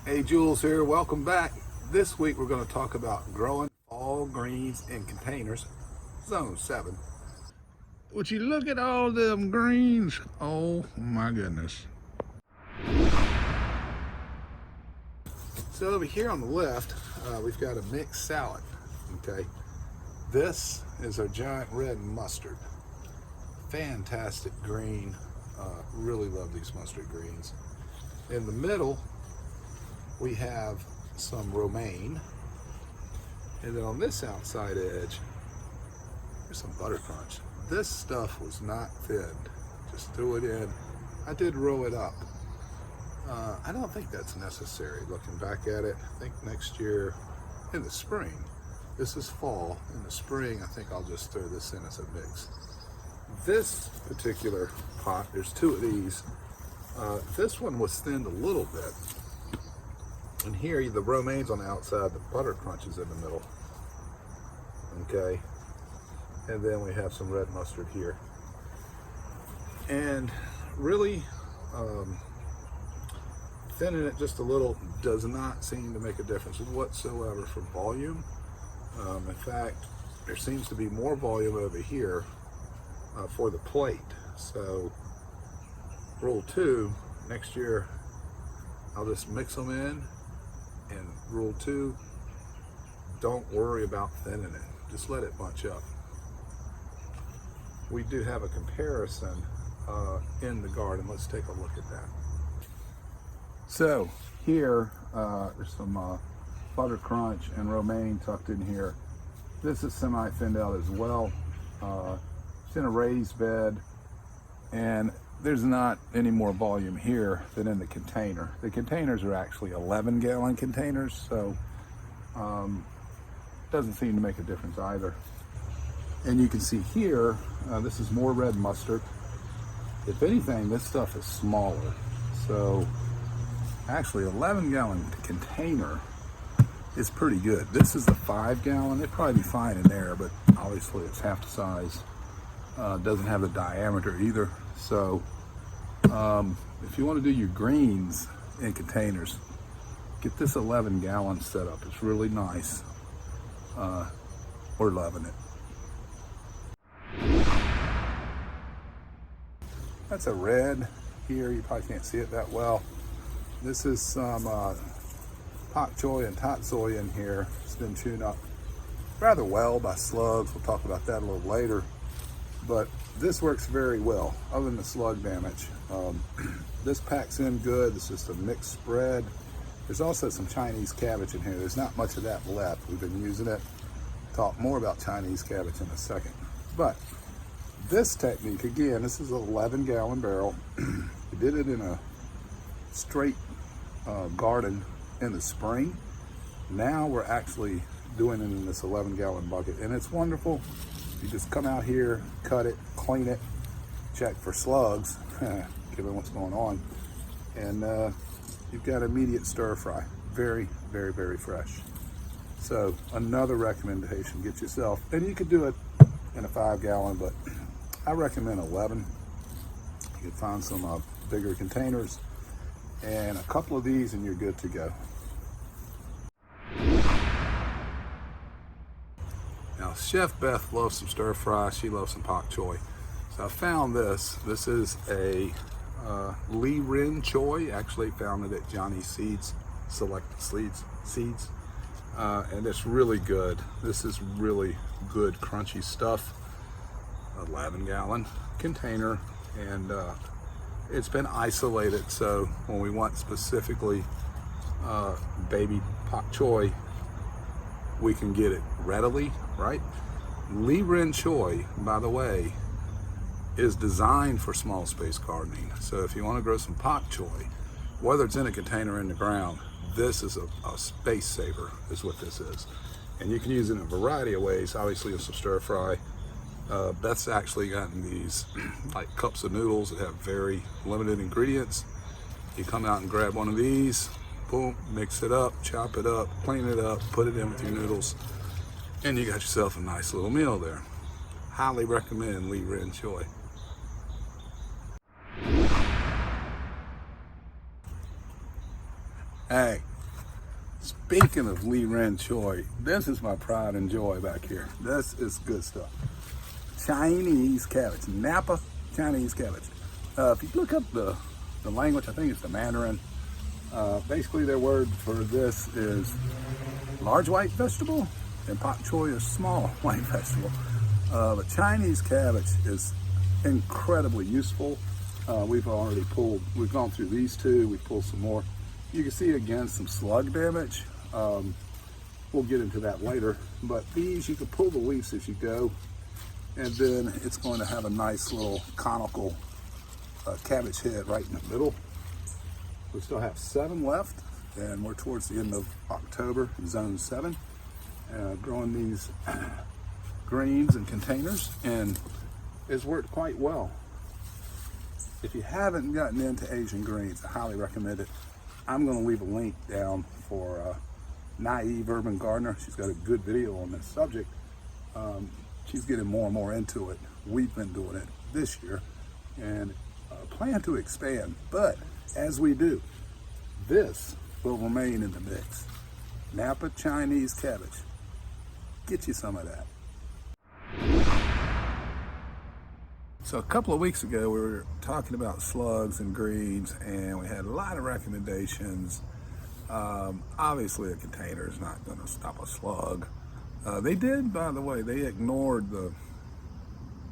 Hey, Jules here. Welcome back. This week we're going to talk about growing fall greens in containers, Zone 7. Would you look at all them greens? Oh my goodness. So over here on the left, we've got a mixed salad. Okay, this is our giant red mustard. Fantastic green. Really love these mustard greens. In the middle, we have some romaine, and then on this outside edge there's some buttercrunch. This stuff was not thinned, just threw it in. I did roll it up. I don't think that's necessary looking back at it. I think next year in the spring, this is fall, in the spring I think I'll just throw this in as a mix. This particular pot, there's two of these. This one was thinned a little bit. And here, the romaine's on the outside, the buttercrunch is in the middle. Okay. And then we have some red mustard here. And really, thinning it just a little does not seem to make a difference whatsoever for volume. In fact, there seems to be more volume over here for the plate. So, rule 2, next year, I'll just mix them in. And rule 2, don't worry about thinning it. Just let it bunch up. We do have a comparison in the garden. Let's take a look at that. So here, there's some buttercrunch and romaine tucked in here. This is semi-thinned out as well. It's in a raised bed, and there's not any more volume here than in the container. The containers are actually 11-gallon containers, so doesn't seem to make a difference either. And you can see here, this is more red mustard. If anything, this stuff is smaller. So actually 11-gallon container is pretty good. This is the 5-gallon. It'd probably be fine in there, but obviously it's half the size. Doesn't have the diameter either. So if you want to do your greens in containers, get this 11-gallon setup. It's really nice. We're loving it. That's a red here. You probably can't see it that well. This is some pak choi and tatsoi in here. It's been tuned up rather well by Slugs. We'll talk about that a little later. But this works very well, other than the slug damage. This packs in good. It's just a mixed spread. There's also some Chinese cabbage in here. There's not much of that left. We've been using it. Talk more about Chinese cabbage in a second. But this technique, again, this is an 11-gallon barrel. We did it in a straight garden in the spring. Now we're actually doing it in this 11-gallon bucket, and it's wonderful. You just come out here, cut it, clean it, check for slugs, given what's going on, and you've got immediate stir fry. Very, very, very fresh. So another recommendation, get yourself, and you could do it in a 5-gallon, but I recommend 11. You can find some bigger containers, and a couple of these and you're good to go. Now, Chef Beth loves some stir fry. She loves some pak choi. So I found this. This is a Li Rhen Choi. Actually found it at Johnny's Seeds, Selected Seeds. And it's really good. This is really good, crunchy stuff. 11-gallon container, and it's been isolated. So when we want specifically baby pak choi, we can get it readily, right? Li Rhen Choi, by the way, is designed for small space gardening. So if you want to grow some pak choi, whether it's in a container or in the ground, this is a space saver, is what this is. And you can use it in a variety of ways. Obviously, it's some stir fry. Beth's actually gotten these like cups of noodles that have very limited ingredients. You come out and grab one of these, boom, mix it up, chop it up, clean it up, put it in with your noodles, and you got yourself a nice little meal there. Highly recommend Li Rhen Choi. Hey, Speaking of Li Rhen Choi, this is my pride and joy back here. This is good stuff. Chinese cabbage, Napa Chinese cabbage. If you look up the language, I think it's the Mandarin. Basically their word for this is large white vegetable, and pak choi is small white vegetable. But Chinese cabbage is incredibly useful. We've gone through these two, we pulled some more. You can see again some slug damage. We'll get into that later, but these, you can pull the leaves as you go, and then it's going to have a nice little conical cabbage head right in the middle. We still have 7 left, and we're towards the end of October, zone 7. Growing these greens in containers, and it's worked quite well. If you haven't gotten into Asian greens, I highly recommend it. I'm going to leave a link down for Naive Urban Gardener. She's got a good video on this subject. She's getting more and more into it. We've been doing it this year and plan to expand. But as we do, this will remain in the mix. Napa Chinese cabbage. Get you some of that. So a couple of weeks ago, we were talking about slugs and greens, and we had a lot of recommendations. Obviously, a container is not going to stop a slug. They did, by the way, they ignored the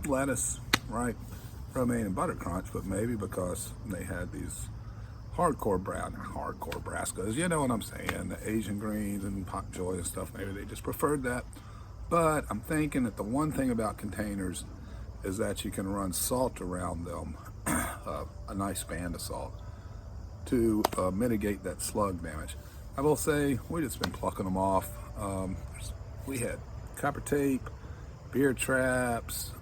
lettuce, right? Romaine and buttercrunch, but maybe because they had these hardcore brassicas, you know what I'm saying, the Asian greens and pak choi and stuff, maybe they just preferred that. But I'm thinking that the one thing about containers is that you can run salt around them, a nice band of salt, to mitigate that slug damage. I will say, we've just been plucking them off. We had copper tape, beer traps,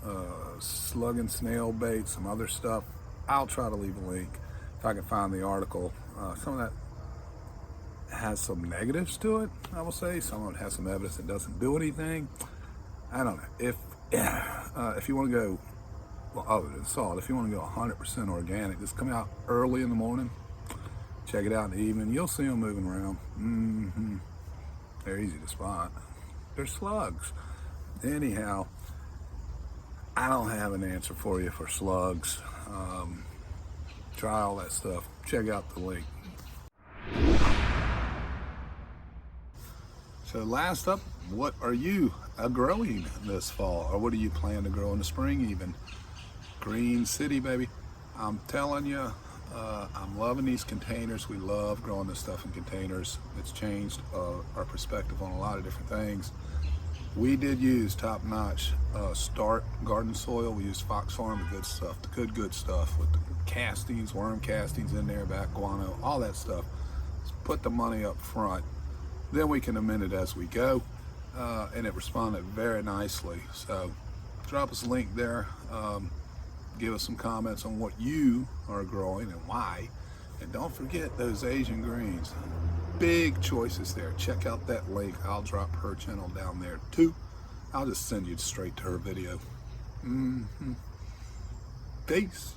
slug and snail bait, some other stuff. I'll try to leave a link if I can find the article. Some of that has some negatives to it, I will say. Some of it has some evidence that doesn't do anything. I don't know. If you want to go, well, other than salt, if you want to go 100% organic, just come out early in the morning, check it out in the evening. You'll see them moving around. They're easy to spot. They're slugs. Anyhow, I don't have an answer for you for slugs. Try all that stuff. Check out the link. So last up, what are you growing this fall, or what do you plan to grow in the spring even? Green City, baby. I'm telling you, I'm loving these containers. We love growing this stuff in containers. It's changed our perspective on a lot of different things. We did use top-notch start garden soil. We used Fox Farm, the good stuff, the good stuff with the castings, worm castings in there, back guano, all that stuff. Let's put the money up front. Then we can amend it as we go, and it responded very nicely. So drop us a link there. Give us some comments on what you are growing and why. And don't forget those Asian greens. Big choices there. Check out that link. I'll drop her channel down there too. I'll just send you straight to her video. Peace.